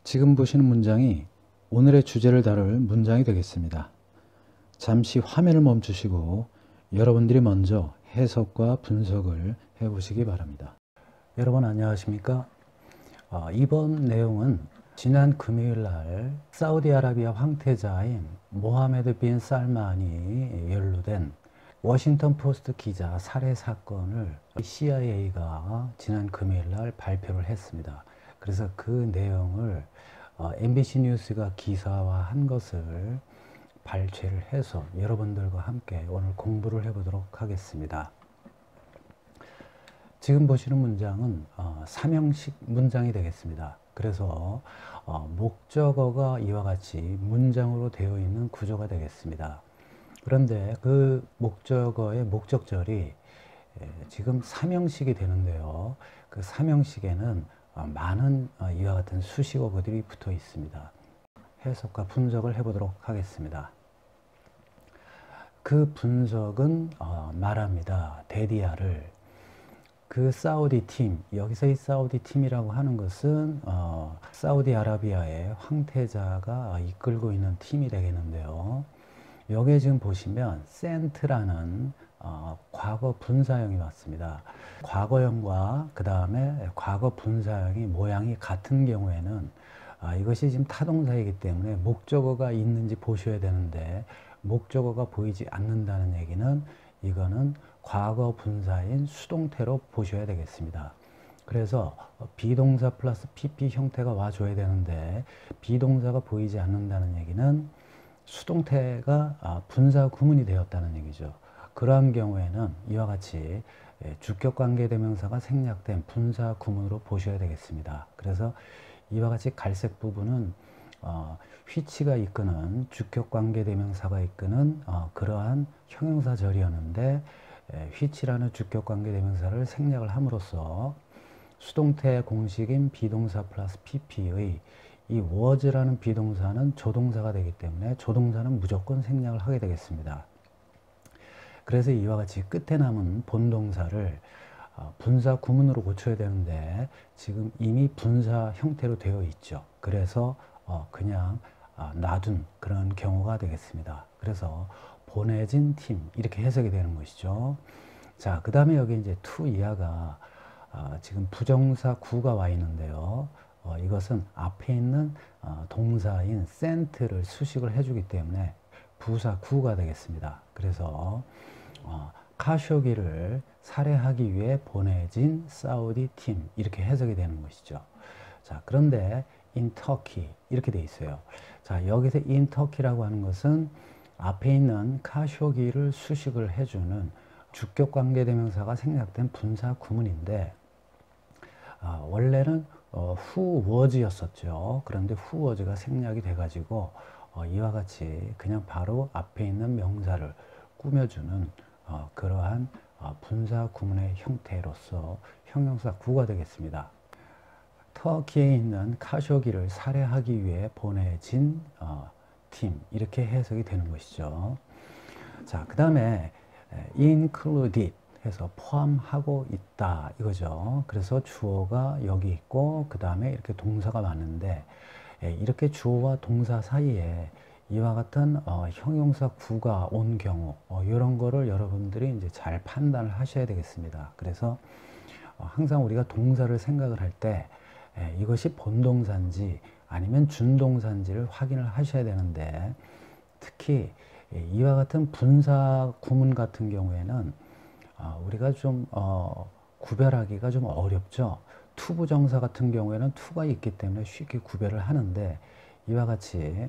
지금 보시는 문장이 오늘의 주제를 다룰 문장이 되겠습니다. 잠시 화면을 멈추시고 여러분들이 먼저 해석과 분석을 해보시기 바랍니다. 여러분 안녕하십니까? 이번 내용은 지난 금요일 날 사우디아라비아 황태자인 모하메드 빈 살만이 연루된 워싱턴 포스트 기자 살해 사건을 CIA가 지난 금요일 날 발표를 했습니다. 그래서 그 내용을 MBC 뉴스가 기사화한 것을 발췌를 해서 여러분들과 함께 오늘 공부를 해보도록 하겠습니다. 지금 보시는 문장은 삼형식 문장이 되겠습니다. 그래서 목적어가 이와 같이 문장으로 되어 있는 구조가 되겠습니다. 그런데 그 목적어의 목적절이 지금 삼형식이 되는데요. 그 삼형식에는 많은 이와 같은 수식어구들이 붙어 있습니다. 해석과 분석을 해보도록 하겠습니다. 그 분석은 말합니다. 데디아를 그 사우디 팀, 여기서 이 사우디 팀이라고 하는 것은 사우디아라비아의 황태자가 이끌고 있는 팀이 되겠는데요. 여기에 지금 보시면 센트라는 과거 분사형이 왔습니다. 과거형과 그 다음에 과거 분사형이 모양이 같은 경우에는 이것이 지금 타동사이기 때문에 목적어가 있는지 보셔야 되는데 목적어가 보이지 않는다는 얘기는 이거는 과거 분사인 수동태로 보셔야 되겠습니다. 그래서 비동사 플러스 PP 형태가 와줘야 되는데 비동사가 보이지 않는다는 얘기는 수동태가 분사 구문이 되었다는 얘기죠. 그러한 경우에는 이와 같이 주격관계대명사가 생략된 분사 구문으로 보셔야 되겠습니다. 그래서 이와 같이 갈색 부분은 which가 이끄는 주격관계대명사가 이끄는 그러한 형용사절이었는데 which라는 주격관계대명사를 생략을 함으로써 수동태 공식인 비동사 플러스 pp의 이 was라는 비동사는 조동사가 되기 때문에 조동사는 무조건 생략을 하게 되겠습니다. 그래서 이와 같이 끝에 남은 본동사를 분사 구문으로 고쳐야 되는데 지금 이미 분사 형태로 되어 있죠. 그래서 그냥 놔둔 그런 경우가 되겠습니다. 그래서 보내진 팀 이렇게 해석이 되는 것이죠. 자, 그 다음에 여기 이제 to 이하가 지금 부정사 구가 와 있는데요. 이것은 앞에 있는 동사인 sent를 수식을 해주기 때문에 부사 구가 되겠습니다. 그래서 카쇼기를 살해하기 위해 보내진 사우디 팀 이렇게 해석이 되는 것이죠. 자, 그런데 in Turkey 이렇게 돼 있어요. 자, 여기서 in Turkey라고 하는 것은 앞에 있는 카쇼기를 수식을 해주는 주격관계대명사가 생략된 분사 구문인데 원래는 who was였었죠. 그런데 who was가 생략이 돼가지고 이와 같이 그냥 바로 앞에 있는 명사를 꾸며주는 그러한 분사 구문의 형태로서 형용사 구가 되겠습니다. 터키에 있는 카쇼기를 살해하기 위해 보내진 팀 이렇게 해석이 되는 것이죠. 자, 그 다음에 included 해서 포함하고 있다 이거죠. 그래서 주어가 여기 있고 그 다음에 이렇게 동사가 많은데 이렇게 주어와 동사 사이에 이와 같은 형용사 구가 온 경우 이런 거를 여러분들이 이제 잘 판단을 하셔야 되겠습니다. 그래서 항상 우리가 동사를 생각을 할 때 이것이 본동사인지 아니면 준동사인지를 확인을 하셔야 되는데 특히 이와 같은 분사 구문 같은 경우에는 우리가 좀 구별하기가 좀 어렵죠. 투부정사 같은 경우에는 투가 있기 때문에 쉽게 구별을 하는데 이와 같이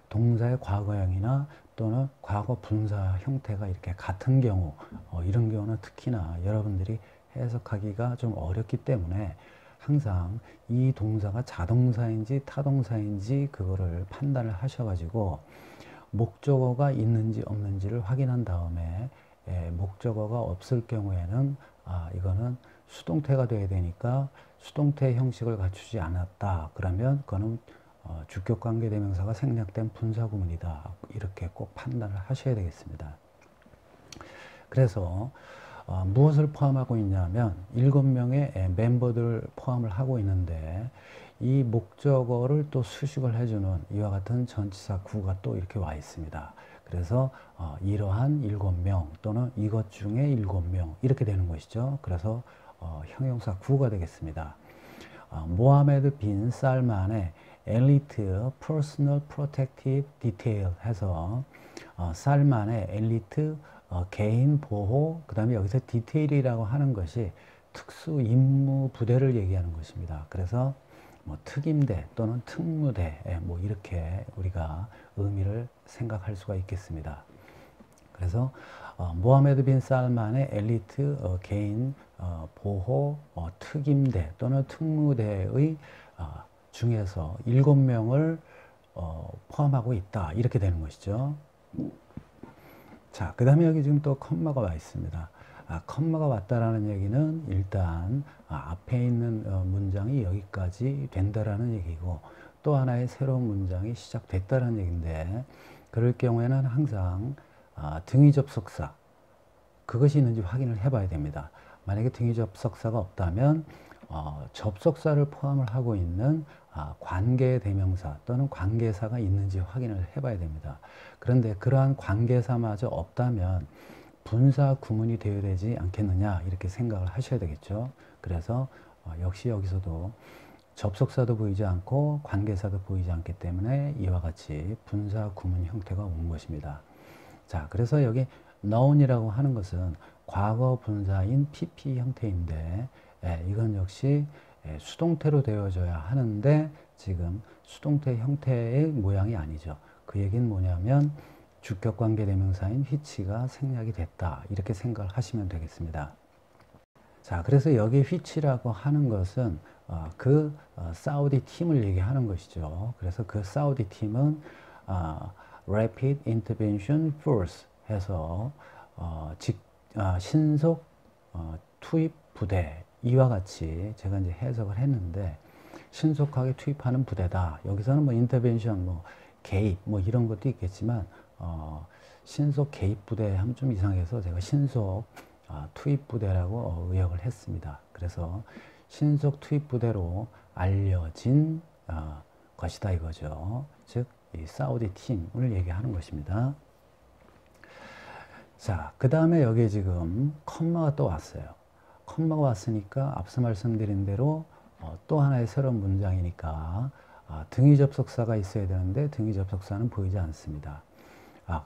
동사의 과거형이나 또는 과거 분사 형태가 이렇게 같은 경우 이런 경우는 특히나 여러분들이 해석하기가 좀 어렵기 때문에 항상 이 동사가 자동사인지 타동사인지 그거를 판단을 하셔가지고 목적어가 있는지 없는지를 확인한 다음에 목적어가 없을 경우에는 이거는 수동태가 돼야 되니까 수동태 형식을 갖추지 않았다. 그러면 그거는 주격관계대명사가 생략된 분사구문이다. 이렇게 꼭 판단을 하셔야 되겠습니다. 그래서 무엇을 포함하고 있냐면 7명의 멤버들을 포함을 하고 있는데 이 목적어를 또 수식을 해주는 이와 같은 전치사 구가 또 이렇게 와 있습니다. 그래서 이러한 7명 또는 이것 중에 7명 이렇게 되는 것이죠. 그래서 형용사 구가 되겠습니다. 모하메드 빈 살만의 엘리트 퍼스널 프로텍티브 디테일 해서 살만의 엘리트 개인 보호, 그 다음에 여기서 디테일이라고 하는 것이 특수 임무 부대를 얘기하는 것입니다. 그래서 뭐 특임대 또는 특무대 뭐 이렇게 우리가 의미를 생각할 수가 있겠습니다. 그래서 모하메드 빈 살만의 엘리트 개인 보호 특임대 또는 특무대의 중에서 7명을 포함하고 있다 이렇게 되는 것이죠. 자, 그 다음에 여기 지금 또 컴마가 와 있습니다. 컴마가 왔다라는 얘기는 일단 앞에 있는 문장이 여기까지 된다라는 얘기고, 또 하나의 새로운 문장이 시작됐다라는 얘기인데, 그럴 경우에는 항상 등위 접속사 그것이 있는지 확인을 해봐야 됩니다. 만약에 등위 접속사가 없다면 접속사를 포함을 하고 있는 관계대명사 또는 관계사가 있는지 확인을 해봐야 됩니다. 그런데 그러한 관계사마저 없다면 분사 구문이 되어야 되지 않겠느냐 이렇게 생각을 하셔야 되겠죠. 그래서 역시 여기서도 접속사도 보이지 않고 관계사도 보이지 않기 때문에 이와 같이 분사 구문 형태가 온 것입니다. 자, 그래서 여기 known이라고 하는 것은 과거 분사인 PP 형태인데 이건 역시 수동태로 되어져야 하는데 지금 수동태 형태의 모양이 아니죠. 그 얘기는 뭐냐면 주격관계대명사인 which가 생략이 됐다 이렇게 생각을 하시면 되겠습니다. 자, 그래서 여기 which라고 하는 것은 그 사우디 팀을 얘기하는 것이죠. 그래서 그 사우디 팀은 Rapid Intervention Force 해서 신속 투입 부대 이와 같이 제가 이제 해석을 했는데, 신속하게 투입하는 부대다. 여기서는 뭐 인터벤션, 뭐 개입, 뭐 이런 것도 있겠지만 신속 개입 부대 하면 좀 이상해서 제가 신속 투입 부대라고 의역을 했습니다. 그래서 신속 투입 부대로 알려진 것이다 이거죠. 즉 이 사우디 팀을 얘기하는 것입니다. 자, 그 다음에 여기에 지금 컴마가 또 왔어요. 컴마가 왔으니까 앞서 말씀드린 대로 또 하나의 새로운 문장이니까 등위 접속사가 있어야 되는데 등위 접속사는 보이지 않습니다.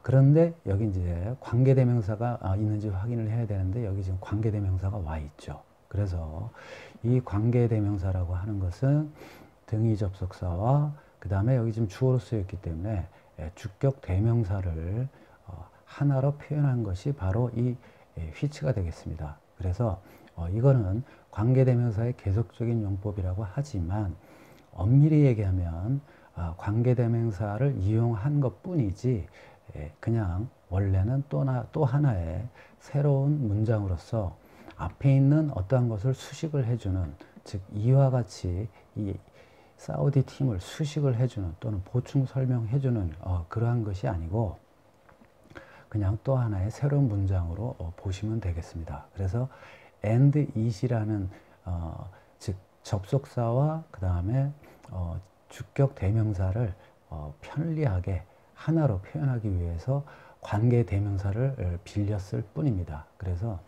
그런데 여기 이제 관계대명사가 있는지 확인을 해야 되는데 여기 지금 관계대명사가 와 있죠. 그래서 이 관계대명사라고 하는 것은 등위 접속사와 그 다음에 여기 지금 주어로 쓰였기 때문에 주격 대명사를 하나로 표현한 것이 바로 이 which가 되겠습니다. 그래서 이거는 관계대명사의 계속적인 용법이라고 하지만 엄밀히 얘기하면 관계대명사를 이용한 것 뿐이지 그냥 원래는 또 하나의 새로운 문장으로서 앞에 있는 어떠한 것을 수식을 해주는, 즉 이와 같이 이 사우디 팀을 수식을 해주는 또는 보충 설명해주는 그러한 것이 아니고 그냥 또 하나의 새로운 문장으로 보시면 되겠습니다. 그래서 and it이라는 즉 접속사와 그 다음에 주격 대명사를 편리하게 하나로 표현하기 위해서 관계 대명사를 빌렸을 뿐입니다. 그래서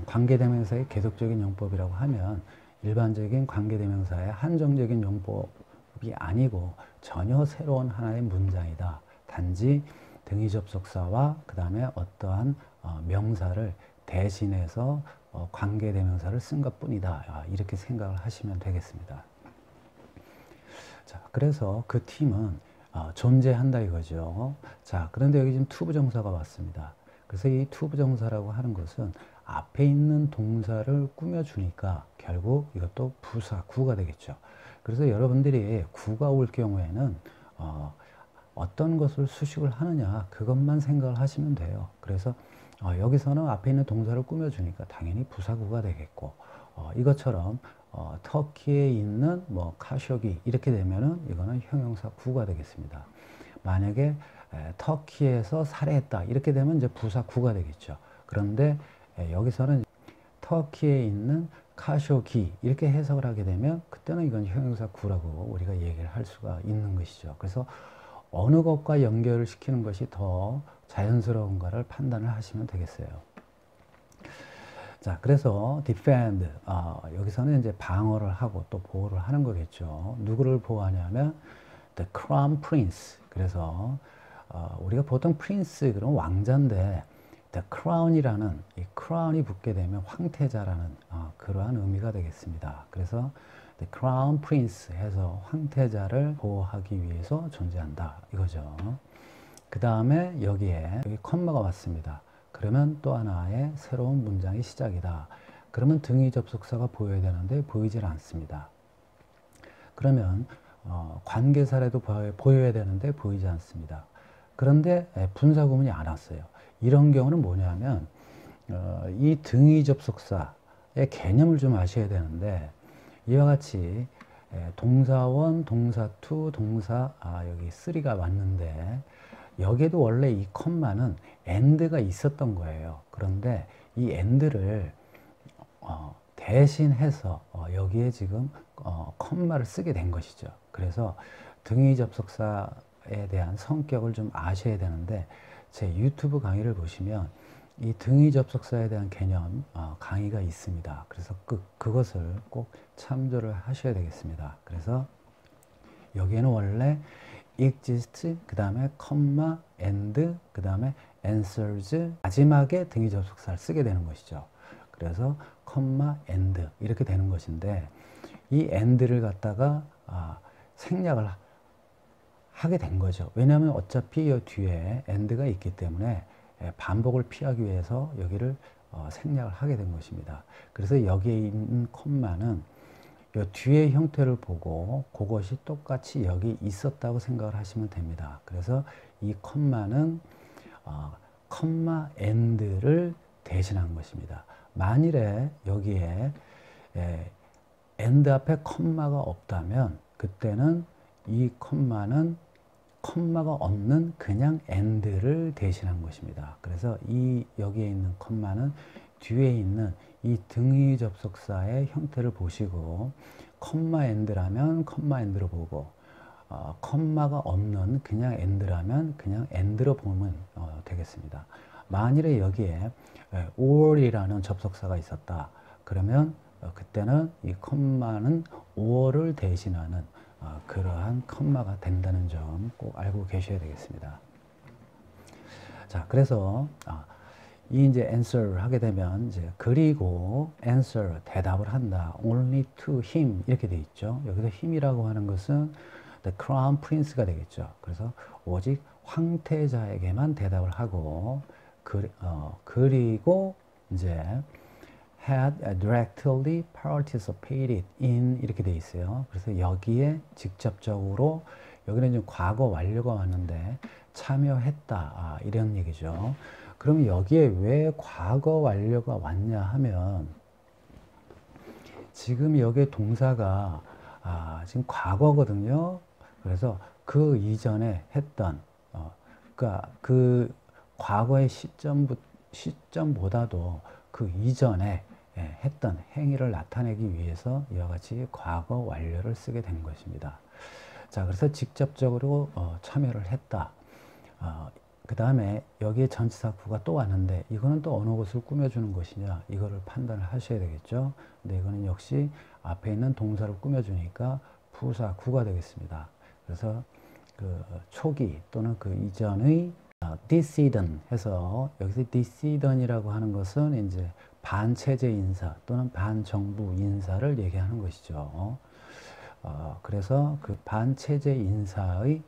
관계 대명사의 계속적인 용법이라고 하면 일반적인 관계 대명사의 한정적인 용법이 아니고 전혀 새로운 하나의 문장이다. 단지 등위 접속사와 그 다음에 어떠한 명사를 대신해서 관계대명사를 쓴 것뿐이다. 이렇게 생각을 하시면 되겠습니다. 자, 그래서 그 팀은 존재한다 이거죠. 자, 그런데 여기 지금 투부정사가 왔습니다. 그래서 이 투부정사라고 하는 것은 앞에 있는 동사를 꾸며주니까 결국 이것도 부사, 구가 되겠죠. 그래서 여러분들이 구가 올 경우에는 어떤 것을 수식을 하느냐 그것만 생각을 하시면 돼요. 그래서 여기서는 앞에 있는 동사를 꾸며주니까 당연히 부사구가 되겠고 이것처럼 터키에 있는 뭐 카쇼기 이렇게 되면은 이거는 형용사 구가 되겠습니다. 만약에 터키에서 살해했다 이렇게 되면 이제 부사 구가 되겠죠. 그런데 여기서는 터키에 있는 카쇼기 이렇게 해석을 하게 되면 그때는 이건 형용사 구라고 우리가 얘기를 할 수가 있는 것이죠. 그래서 어느 것과 연결을 시키는 것이 더 자연스러운가를 판단을 하시면 되겠어요. 자, 그래서 defend, 여기서는 이제 방어를 하고 또 보호를 하는 거겠죠. 누구를 보호하냐면 the crown prince. 그래서 우리가 보통 prince 그럼 왕자인데 the crown이라는 이 crown이 붙게 되면 황태자라는 그러한 의미가 되겠습니다. 그래서 the crown prince 해서 황태자를 보호하기 위해서 존재한다 이거죠. 그 다음에 여기에 여기 컴마가 왔습니다. 그러면 또 하나의 새로운 문장이 시작이다. 그러면 등위 접속사가 보여야 되는데 보이질 않습니다. 그러면 관계사라도 보여야 되는데 보이지 않습니다. 그런데 분사구문이 안 왔어요. 이런 경우는 뭐냐면 이 등위 접속사의 개념을 좀 아셔야 되는데 이와 같이 동사원, 동사2, 동사 여기 3가 왔는데 여기에도 원래 이 컴마는 and가 있었던 거예요. 그런데 이 and를 대신해서 여기에 지금 컴마를 쓰게 된 것이죠. 그래서 등위 접속사에 대한 성격을 좀 아셔야 되는데 제 유튜브 강의를 보시면 이 등위 접속사에 대한 개념 강의가 있습니다. 그래서 그것을 꼭 참조를 하셔야 되겠습니다. 그래서 여기에는 원래 exist, 그 다음에 comma, and, 그 다음에 answers, 마지막에 등위 접속사를 쓰게 되는 것이죠. 그래서 comma, and 이렇게 되는 것인데 이 and를 갖다가 생략을 하게 된 거죠. 왜냐하면 어차피 이 뒤에 and가 있기 때문에 반복을 피하기 위해서 여기를 생략을 하게 된 것입니다. 그래서 여기에 있는 콤마는 이 뒤의 형태를 보고 그것이 똑같이 여기 있었다고 생각을 하시면 됩니다. 그래서 이 콤마는 콤마 and를 대신한 것입니다. 만일에 여기에 and 앞에 콤마가 없다면 그때는 이 콤마는 콤마가 없는 그냥 and를 대신한 것입니다. 그래서 이 여기에 있는 콤마는 뒤에 있는 이 등위 접속사의 형태를 보시고 콤마 and라면 콤마 and로 보고 콤마가 없는 그냥 and라면 그냥 and로 보면 되겠습니다. 만일에 여기에 or이라는 접속사가 있었다. 그러면 그때는 이 콤마는 or를 대신하는 그러한 콤마가 된다는 점 꼭 알고 계셔야 되겠습니다. 자, 그래서 이 이제 answer를 하게 되면 이제 그리고 answer 대답을 한다. only to him 이렇게 돼 있죠. 여기서 him이라고 하는 것은 the crown prince가 되겠죠. 그래서 오직 황태자에게만 대답을 하고 그리고 이제 had directly participated in 이렇게 돼 있어요. 그래서 여기에 직접적으로 여기는 좀 과거 완료가 왔는데 참여했다 이런 얘기죠. 그럼 여기에 왜 과거 완료가 왔냐 하면 지금 여기 동사가 지금 과거거든요. 그래서 그 이전에 했던 그러니까 그 과거의 시점보다도 그 이전에 했던 행위를 나타내기 위해서 이와 같이 과거 완료를 쓰게 된 것입니다. 자, 그래서 직접적으로 참여를 했다. 그 다음에 여기에 전치사구가 또 왔는데 이거는 또 어느 것을 꾸며주는 것이냐 이거를 판단을 하셔야 되겠죠. 근데 이거는 역시 앞에 있는 동사를 꾸며주니까 부사구가 되겠습니다. 그래서 그 초기 또는 그 이전의 dissident 해서 여기서 dissident이라고 하는 것은 이제 반체제 인사 또는 반정부 인사를 얘기하는 것이죠. 그래서 그 반체제 인사의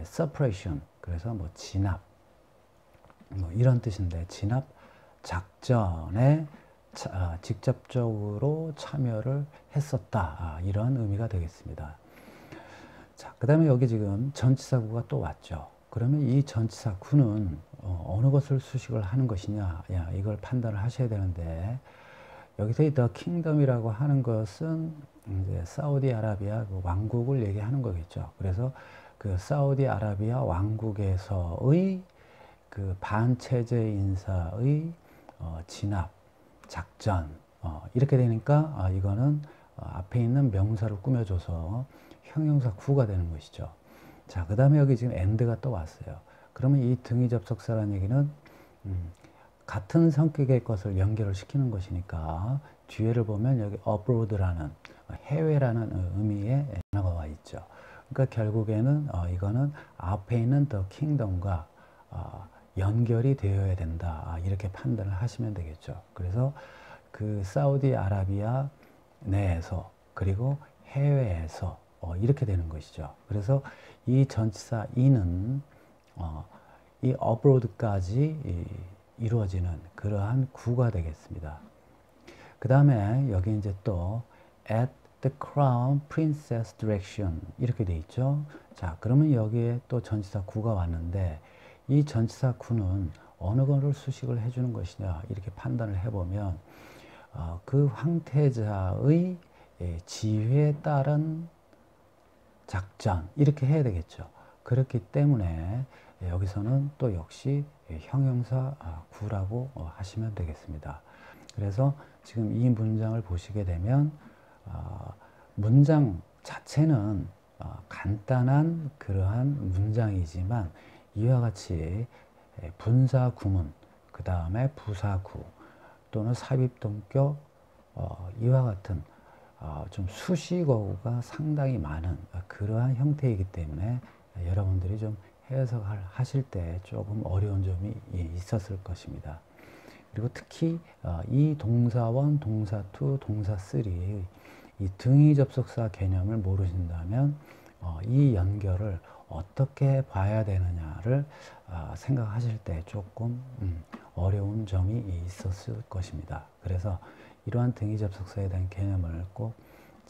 separation 그래서 뭐 진압 뭐 이런 뜻인데 진압 작전에 직접적으로 참여를 했었다 이런 의미가 되겠습니다. 자, 그 다음에 여기 지금 전치사구가 또 왔죠. 그러면 이 전치사구는 어느 것을 수식을 하는 것이냐 이걸 판단을 하셔야 되는데 여기서 이 The Kingdom이라고 하는 것은 이제 사우디아라비아 그 왕국을 얘기하는 거겠죠. 그래서 그 사우디아라비아 왕국에서의 그 반체제 인사의 진압 작전 이렇게 되니까 이거는 앞에 있는 명사를 꾸며줘서 형용사 구가 되는 것이죠. 자, 그 다음에 여기 지금 and가 또 왔어요. 그러면 이 등위 접속사라는 얘기는 같은 성격의 것을 연결을 시키는 것이니까 뒤에를 보면 여기 abroad라는 해외라는 의미의 단어가 와 있죠. 그러니까 결국에는 이거는 앞에 있는 the kingdom과 연결이 되어야 된다. 이렇게 판단을 하시면 되겠죠. 그래서 그 사우디아라비아 내에서 그리고 해외에서 이렇게 되는 것이죠. 그래서 이 전치사 in은 이 abroad까지 이루어지는 그러한 구가 되겠습니다. 그 다음에 여기 이제 또 at the crown princess direction 이렇게 돼 있죠. 자, 그러면 여기에 또 전치사 구가 왔는데 이 전치사 구는 어느 거를 수식을 해주는 것이냐 이렇게 판단을 해보면 그 황태자의 지휘에 따른 작전 이렇게 해야 되겠죠. 그렇기 때문에 여기서는 또 역시 형용사 구라고 하시면 되겠습니다. 그래서 지금 이 문장을 보시게 되면 문장 자체는 간단한 그러한 문장이지만 이와 같이 분사구문, 그 다음에 부사구 또는 삽입동격 이와 같은 좀 수식어구가 상당히 많은 그러한 형태이기 때문에 여러분들이 좀 해석을 하실 때 조금 어려운 점이 있었을 것입니다. 그리고 특히 이 동사원, 동사2, 동사3 이 등위 접속사 개념을 모르신다면 이 연결을 어떻게 봐야 되느냐를 생각하실 때 조금 어려운 점이 있었을 것입니다. 그래서 이러한 등위 접속사에 대한 개념을 꼭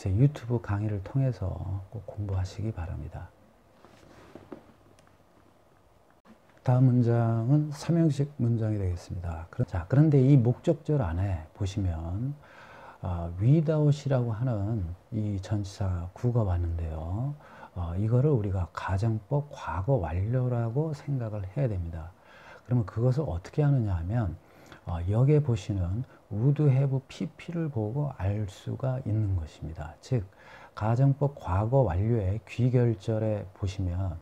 제 유튜브 강의를 통해서 꼭 공부하시기 바랍니다. 다음 문장은 삼형식 문장이 되겠습니다. 자, 그런데 이 목적절 안에 보시면 without이라고 하는 이 전치사 구가 왔는데요. 이거를 우리가 가정법 과거 완료라고 생각을 해야 됩니다. 그러면 그것을 어떻게 하느냐 하면 여기에 보시는 would have pp를 보고 알 수가 있는 것입니다. 즉 가정법 과거 완료의 귀결절에 보시면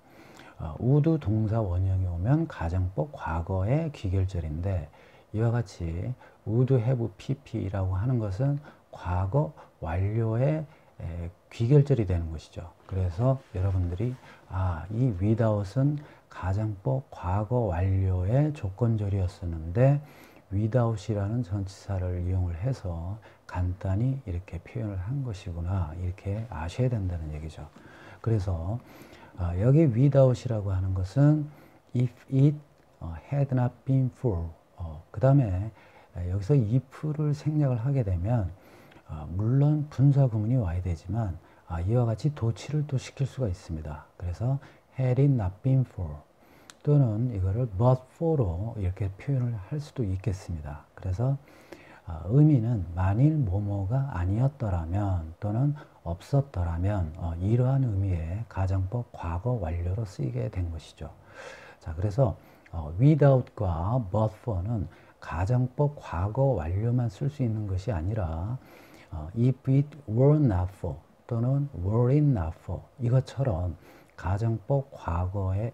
would 동사 원형이 오면 가정법 과거의 귀결절인데 이와 같이 would have pp라고 하는 것은 과거 완료의 귀결절이 되는 것이죠. 그래서 여러분들이 이 without은 가정법 과거 완료의 조건절이었었는데 without이라는 전치사를 이용을 해서 간단히 이렇게 표현을 한 것이구나 이렇게 아셔야 된다는 얘기죠. 그래서 여기 without이라고 하는 것은 if it had not been for 그 다음에 여기서 if를 생략을 하게 되면 물론 분사구문이 와야 되지만 이와 같이 도치를 또 시킬 수가 있습니다. 그래서 had it not been for 또는 이거를 but for로 이렇게 표현을 할 수도 있겠습니다. 그래서 의미는 만일 뭐뭐가 아니었더라면 또는 없었더라면 이러한 의미의 가정법 과거 완료로 쓰이게 된 것이죠. 자, 그래서 without과 but for는 가정법 과거 완료만 쓸 수 있는 것이 아니라 if it were not for 또는 were it not for 이것처럼 가정법 과거의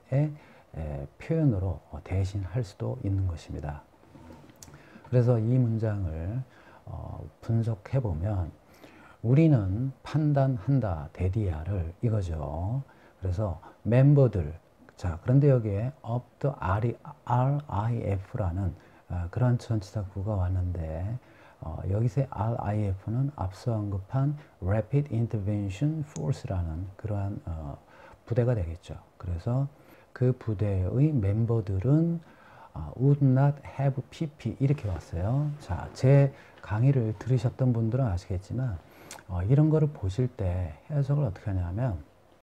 표현으로 대신할 수도 있는 것입니다. 그래서 이 문장을 분석해 보면 우리는 판단한다 데디아를 이거죠. 그래서 멤버들 자 그런데 여기에 of the RIF라는 그런 전치사 구가 왔는데 여기서 RIF는 앞서 언급한 Rapid Intervention Force라는 그러한 부대가 되겠죠. 그래서 그 부대의 멤버들은 would not have PP 이렇게 왔어요. 자, 제 강의를 들으셨던 분들은 아시겠지만 이런 거를 보실 때 해석을 어떻게 하냐면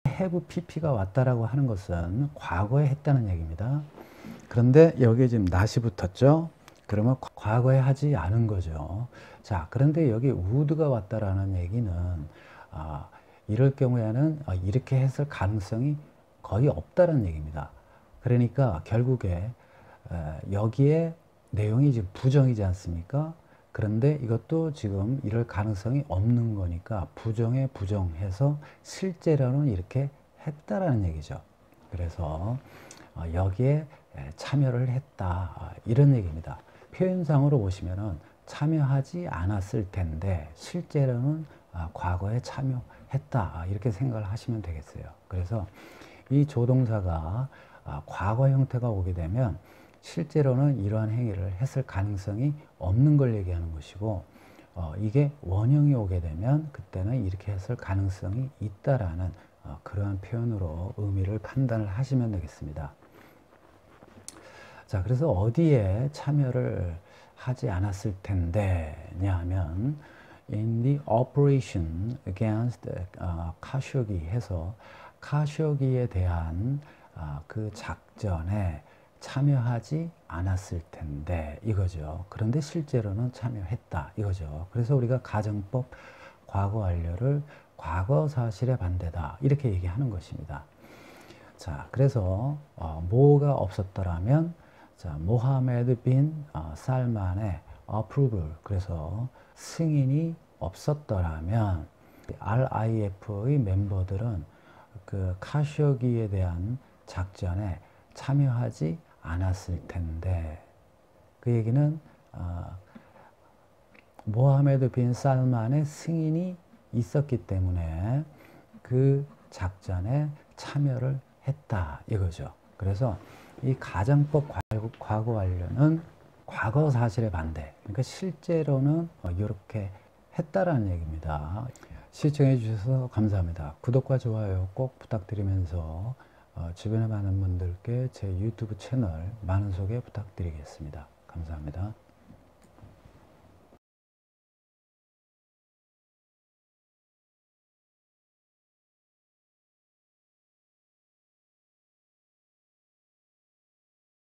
have PP가 왔다라고 하는 것은 과거에 했다는 얘기입니다. 그런데 여기에 지금 not이 붙었죠. 그러면 과거에 하지 않은 거죠. 자, 그런데 여기 would가 왔다라는 얘기는 이럴 경우에는 이렇게 했을 가능성이 거의 없다는 얘기입니다. 그러니까 결국에 여기에 내용이 지금 부정이지 않습니까? 그런데 이것도 지금 이럴 가능성이 없는 거니까 부정에 부정해서 실제로는 이렇게 했다라는 얘기죠. 그래서 여기에 참여를 했다 이런 얘기입니다. 표현상으로 보시면은 참여하지 않았을 텐데 실제로는 과거에 참여했다 이렇게 생각을 하시면 되겠어요. 그래서 이 조동사가 과거 형태가 오게 되면 실제로는 이러한 행위를 했을 가능성이 없는 걸 얘기하는 것이고, 이게 원형이 오게 되면 그때는 이렇게 했을 가능성이 있다라는 그러한 표현으로 의미를 판단을 하시면 되겠습니다. 자, 그래서 어디에 참여를 하지 않았을 텐데냐 하면 in the operation against 카쇼기 해서 카쇼기에 대한 그 작전에 참여하지 않았을 텐데 이거죠. 그런데 실제로는 참여했다 이거죠. 그래서 우리가 가정법 과거 완료를 과거 사실의 반대다 이렇게 얘기하는 것입니다. 자, 그래서 뭐가 없었더라면 자, 모하메드 빈 살만의 approval 그래서 승인이 없었더라면 RIF의 멤버들은 그 카쇼기에 대한 작전에 참여하지 않았을 텐데 그 얘기는 모하메드 빈 살만의 승인이 있었기 때문에 그 작전에 참여를 했다 이거죠. 그래서 이 가정법 과거 완료는 과거 사실의 반대 그러니까 실제로는 이렇게 했다라는 얘기입니다. 시청해 주셔서 감사합니다. 구독과 좋아요 꼭 부탁드리면서 주변에 많은 분들께 제 유튜브 채널 많은 소개 부탁드리겠습니다. 감사합니다.